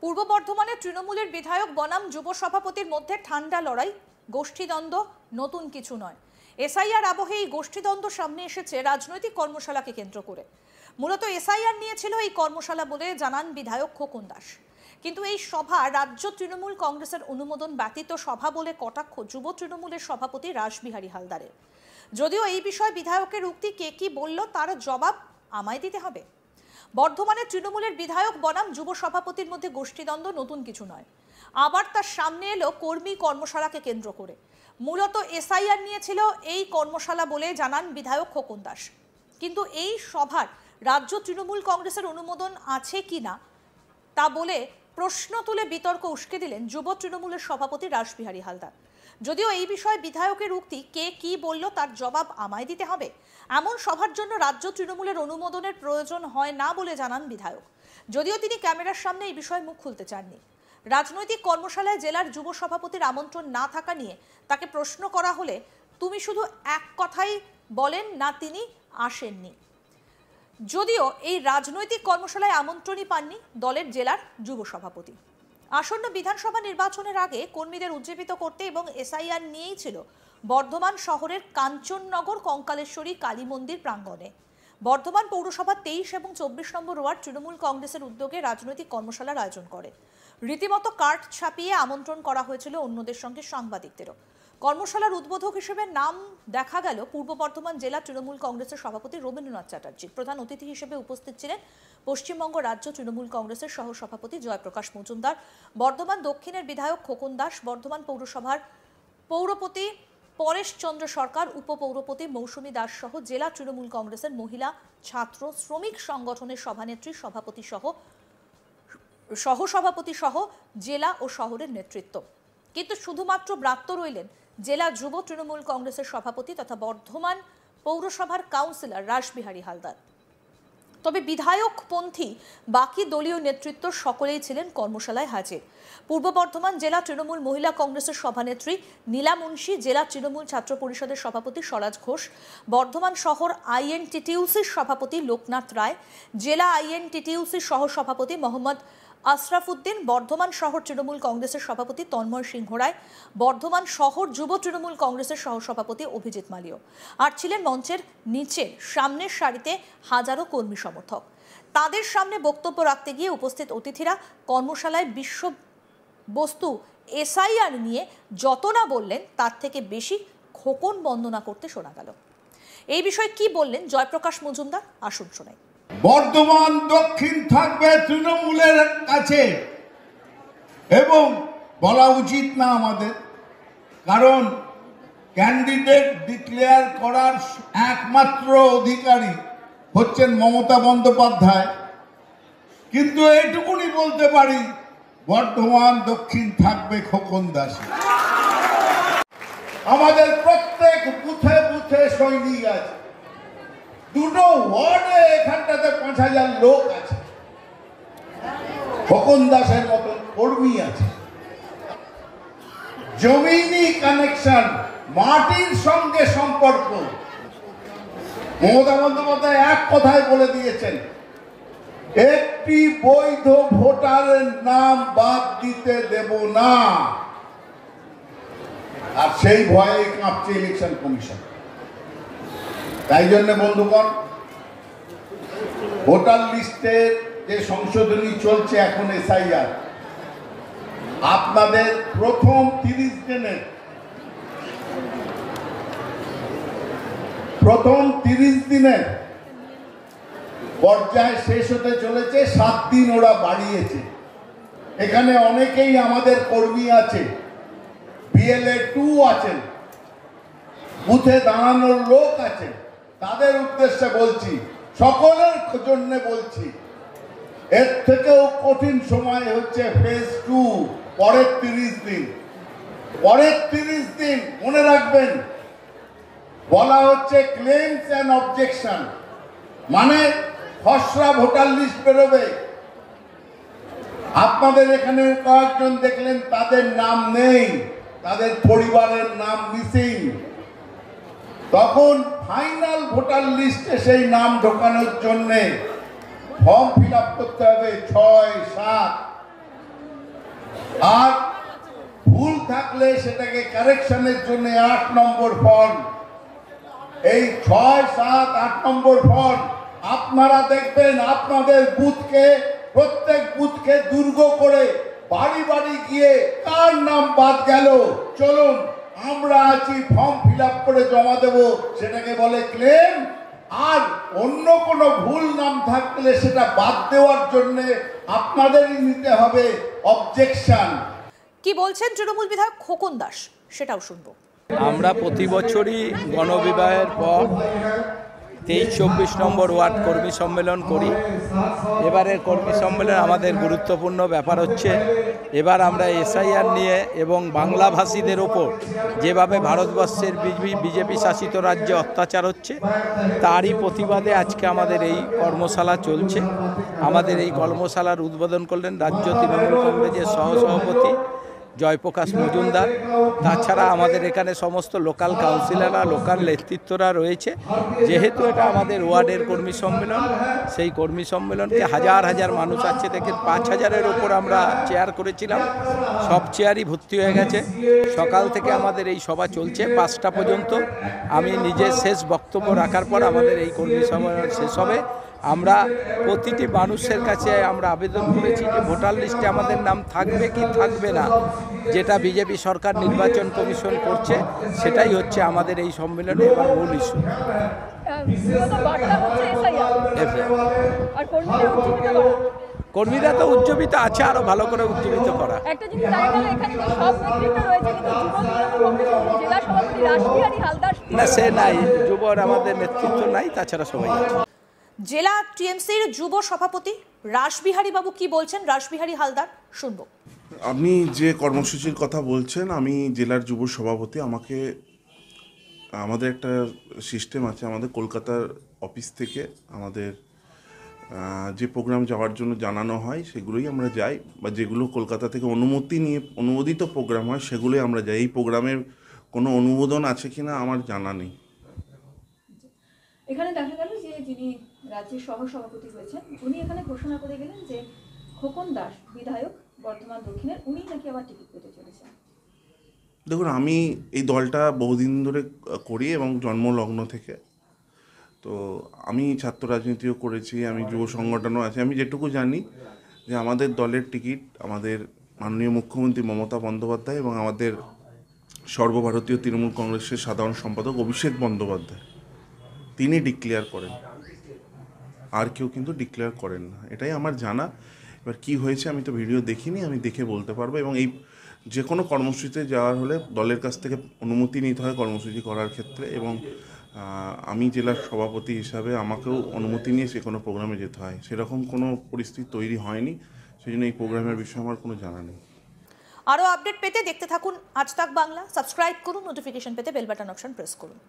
পূর্ব বর্ধমানে তৃণমূলের বিধায়ক বনাম যুব সভাপতির মধ্যে ঠান্ডা লড়াই, গোষ্ঠীদ্বন্দ্ব নতুন কিছু নয়। এসআইআর আবহে এই গোষ্ঠীদ্বন্দ্ব সামনে এসেছে রাজনৈতিক কর্মশালাকে কেন্দ্র করে। মূলত এসআইআর নিয়েছিল এই কর্মশালা বলে জানান বিধায়ক খোকন দাস। কিন্তু এই সভা রাজ্য তৃণমূল কংগ্রেসের অনুমোদন ব্যতীত সভা বলে কটাক্ষ যুব তৃণমূলের সভাপতি রাসবিহারী হালদারের। যদিও এই বিষয়ে বিধায়কের উক্তি কে কি বলল তার জবাব আমায় দিতে হবে। বর্ধমানে তৃণমূলের বিধায়ক বনাম যুব সভাপতির মধ্যে গোষ্ঠীদ্বন্দ্ব নতুন কিছু নয়। আবার তার সামনে এলো কর্মী কর্মশালাকে কেন্দ্র করে। মূলত এসআইআর নিয়েছিল এই কর্মশালা বলে জানান বিধায়ক খোকন দাস। কিন্তু এই সভার রাজ্য তৃণমূল কংগ্রেসের অনুমোদন আছে কিনা তা বলে প্রশ্ন তুলে বিতর্ক উস্কে দিলেন যুব তৃণমূলের সভাপতি রাসবিহারী হালদার। যদিও এই বিষয়ে বিধায়কের উক্তি কে কি বলল তার জবাব আমায় দিতে হবে। এমন সভার জন্য রাজ্য তৃণমূলের অনুমোদনের প্রয়োজন হয় না বলে জানান বিধায়ক। যদিও তিনি ক্যামেরার সামনে এই বিষয়ে মুখ খুলতে চাননি। রাজনৈতিক কর্মশালায় জেলার যুব সভাপতির আমন্ত্রণ না থাকা নিয়ে তাকে প্রশ্ন করা হলে তুমি শুধু এক কথাই বলেন না তিনি আসেননি। যদিও এই রাজনৈতিক কর্মশালায় আমন্ত্রণই পাননি দলের জেলার যুব সভাপতি। আসন্ন বিধানসভা নির্বাচনের আগে কর্মীদের উজ্জীবিত করতে এবং এসআইআর নিয়েই ছিল বর্ধমান শহরের কাঞ্চননগর কঙ্কালেশ্বরী কালী মন্দির প্রাঙ্গণে বর্ধমান পৌরসভা 23 এবং 24 নম্বর ওয়ার্ড তৃণমূল কংগ্রেসের উদ্যোগে রাজনৈতিক কর্মশালার আয়োজন করে। রীতিমতো কার্ড ছাপিয়ে আমন্ত্রণ করা হয়েছিল অন্যদের সঙ্গে সাংবাদিকদেরও। কর্মশালার উদ্বোধক হিসেবে নাম দেখা গেল পূর্ব বর্ধমান জেলা তৃণমূল কংগ্রেসের সভাপতি রবীন্দ্রনাথ চ্যাটার্জি। প্রধান অতিথি হিসেবে উপস্থিত ছিলেন পশ্চিমবঙ্গ রাজ্য তৃণমূল কংগ্রেসের সহ সভাপতি জয়প্রকাশ মজুমদার, বর্ধমান দক্ষিণের বিধায়ক খোকন দাস, বর্ধমান পৌরসভার পৌরপতি পরেশ চন্দ্র সরকার, উপপৌরপতি মৌসুমী দাস সহ জেলা তৃণমূল কংগ্রেসের মহিলা, ছাত্র, শ্রমিক সংগঠনের সভানেত্রী, সভাপতি সহ সহসভাপতি সহ জেলা ও শহরের নেতৃত্ব। কিন্তু শুধুমাত্র ব্রাত্য রইলেন জেলা যুব তৃণমূল কংগ্রেসের সভাপতি তথা বর্ধমান পৌরসভার কাউন্সিলর রাসবিহারী হালদার। তবে বিধায়কপন্থী বাকি দলীয় নেতৃত্ব সকলেই ছিলেন কর্মশালায় হাজির। পূর্ব বর্ধমান জেলা তৃণমূল মহিলা কংগ্রেসের সভানেত্রী নীলা মুন্সি, জেলা তৃণমূল ছাত্র পরিষদের সভাপতি স্বরাজ ঘোষ, বর্ধমান শহর আইএনটিটিইউসির সভাপতি লোকনাথ রায়, জেলা আইএনটিটিইউসির সহ সভাপতি মোহাম্মদ আশরাফ উদ্দিন, বর্ধমান শহর তৃণমূল কংগ্রেসের সভাপতি তন্ময় সিংহ রায়, বর্ধমান শহর যুব তৃণমূল কংগ্রেসের সহসভাপতি অভিজিৎ মালিও। আর ছিলেন মঞ্চের নিচে সামনের সারিতে হাজারো কর্মী সমর্থক। তাদের সামনে বক্তব্য রাখতে গিয়ে উপস্থিত অতিথিরা কর্মশালায় বিষয়বস্তু এসআইআর নিয়ে যত না বললেন তার থেকে বেশি খোকন বন্দনা করতে শোনা গেল। এই বিষয়ে কি বললেন জয়প্রকাশ মজুমদার, আসুন শোনাই। বর্ধমান দক্ষিণ থাকবে তৃণমূলের কাছে এবং বলা উচিত না আমাদের, কারণ ক্যান্ডিডেট ডিক্লেয়ার করার একমাত্র অধিকারী হচ্ছেন মমতা বন্দ্যোপাধ্যায়। কিন্তু এইটুকুনি বলতে পারি, বর্ধমান দক্ষিণ থাকবে খোকন দাস। আমাদের প্রত্যেক বুথে বুথে সৈনিক আছে, দুটো ওয়ার্ডে এখানটাতে 5000 লোক আছে, খোকন দাসের মতন কর্মী আছে। জমিনি কানেকশন, মাটির সঙ্গে সম্পর্ক। মমতা বন্দ্যোপাধ্যায় এক কথায় বলে দিয়েছেন, একটি বৈধ ভোটারের নাম বাদ দিতে দেব না। আর সেই ভয়ে কাঁপছে ইলেকশন কমিশন। তাই জন্য বন্ধুগণ, ভোটার লিস্টের যে সংশোধনী চলছে এখন এসআইআর, আপনাদের প্রথম 30 দিনের পর্যায়ে শেষ হতে চলেছে। 7 দিন ওরা বাড়িয়েছে। এখানে অনেকেই আমাদের কর্মী আছে, বিএলএ 2 আছেন, বুথে দাঁড়ানোর লোক আছে। তাদের উদ্দেশ্যে বলছি, সকলের জন্য বলছি, এর থেকেও কঠিন সময় হচ্ছে ফেজ 2, পরের 30 দিন। পরের 30 দিন মনে রাখবেন, বলা হচ্ছে ক্লেমস অ্যান্ড অবজেকশন, মানে খসড়া ভোটার লিস্ট বেরোবে। আপনাদের এখানে কয়েকজন দেখলেন তাদের নাম নেই, তাদের পরিবারের নাম মিসিং। তখন ফাইনাল ভোটার লিস্টে সেই নাম ঢোকানোর জন্য ফর্ম ফিল আপ করতে হবে 6, 7। আর ভুল থাকলে সেটাকে কারেকশনের জন্য 8 নম্বর ফর্ম, এই 6, 7, 8 নম্বর ফর্ম আপনারা দেখবেন আপনাদের বুথকে, প্রত্যেক বুথকে দুর্গ করে বাড়ি বাড়ি গিয়ে কার নাম বাদ গেল চলুন আমরা আছি, ফর্ম ফিল আপ করে জমা দেব, সেটাকে বলে ক্লেম। আর অন্য কোনো ভুল নাম থাকলে সেটা বাদ দেওয়ার জন্য আপনাদেরই নিতে হবে অবজেকশন। কি বলছেন তৃণমূল বিধায়ক খোকন দাস সেটাও শুনবো। আমরা প্রতি বছরই গণবিবাহের পর 23-24 নম্বর ওয়ার্ড কর্মী সম্মেলন করি। এবারের কর্মী সম্মেলন আমাদের গুরুত্বপূর্ণ ব্যাপার হচ্ছে এবার আমরা এসআইআর নিয়ে এবং বাংলাভাষীদের ওপর যেভাবে ভারতবর্ষের বিজেপি শাসিত রাজ্যে অত্যাচার হচ্ছে তারই প্রতিবাদে আজকে আমাদের এই কর্মশালা চলছে। আমাদের এই কর্মশালার উদ্বোধন করলেন রাজ্য তৃণমূল কংগ্রেসের সহসভাপতি জয়প্রকাশ মজুমদার। তাছাড়া আমাদের এখানে সমস্ত লোকাল কাউন্সিলররা, লোকাল নেতৃত্বরা রয়েছে। যেহেতু এটা আমাদের ওয়ার্ডের কর্মী সম্মেলন, সেই কর্মী সম্মেলনকে হাজার হাজার মানুষ আছে, দেখেন 5000-এর ওপর আমরা চেয়ার করেছিলাম, সব চেয়ারই ভর্তি হয়ে গেছে। সকাল থেকে আমাদের এই সভা চলছে 5টা পর্যন্ত। আমি নিজে শেষ বক্তব্য রাখার পর আমাদের এই কর্মী সম্মেলন শেষ হবে। আমরা প্রতিটি মানুষের কাছে আমরা আবেদন করেছি যে ভোটার লিস্টে আমাদের নাম থাকবে কি থাকবে না, যেটা বিজেপি সরকার নির্বাচন কমিশন করছে সেটাই হচ্ছে আমাদের এই সম্মেলনে এবার মূল ইস্যু। কর্মীরা তো উজ্জীবিত আছে, আরো ভালো করে উজ্জীবিত করা। না সে নাই, যুবর আমাদের নেতৃত্ব নাই, তাছাড়া সবাই আছে। জেলা টিএমসির যুব সভাপতি রাসবিহারী বাবু কি বলছেন, রাসবিহারী হালদার শুনবো। আপনি যে কর্মসূচির কথা বলছেন, আমি জেলার যুব সভাপতি। আমাদের একটা সিস্টেম আছে, আমাদের কলকাতার অফিস থেকে আমাদের যে প্রোগ্রাম যাওয়ার জন্য জানানো হয় সেগুলোই আমরা যাই, বা যেগুলো কলকাতা থেকে অনুমোদিত প্রোগ্রাম হয় সেগুলোই আমরা যাই। এই প্রোগ্রামের কোনো অনুমোদন আছে কিনা আমার জানা নেই। এখানে দেখা গেল যে যিনি রাজ্যের সহসভাপতি হয়েছেন উনি এখানে ঘোষণা করে গেলেন যে খোকন দাস বিধায়ক বর্ধমান দক্ষিণের, উনি নাকি আবার টিকিট পেতে চলেছেন। দেখুন, আমি এই দলটা বহুদিন ধরে করি এবং জন্মলগ্ন থেকে। তো আমি ছাত্র রাজনীতিও করেছি, আমি যুব সংগঠনও আছে। আমি যেটুকু জানি যে আমাদের দলের টিকিট আমাদের মাননীয় মুখ্যমন্ত্রী মমতা বন্দ্যোপাধ্যায় এবং আমাদের সর্বভারতীয় তৃণমূল কংগ্রেসের সাধারণ সম্পাদক অভিষেক বন্দ্যোপাধ্যায় তিনি ডিক্লেয়ার করেন, আর কেউ কিন্তু ডিক্লেয়ার করেন না, এটাই আমার জানা। এবার কি হয়েছে আমি তো ভিডিও দেখিনি, আমি দেখে বলতে পারবো। এবং এই যে কোনো কর্মসূচিতে যাওয়ার হলে দলের কাছ থেকে অনুমতি নিতে হয় কর্মসূচি করার ক্ষেত্রে, এবং আমি জেলার সভাপতি হিসাবে আমাকেও অনুমতি নিয়ে যে কোনো প্রোগ্রামে যেতে হয়। সেরকম কোনো পরিস্থিতি তৈরি হয়নি, সেই জন্য এই প্রোগ্রামের বিষয়ে আমার কোনো জানা নেই। আরও আপডেট পেতে দেখতে থাকুন আজ তাক বাংলা, সাবস্ক্রাইব করুন, নোটিফিকেশন পেতে বেল বাটন অপশন প্রেস করুন।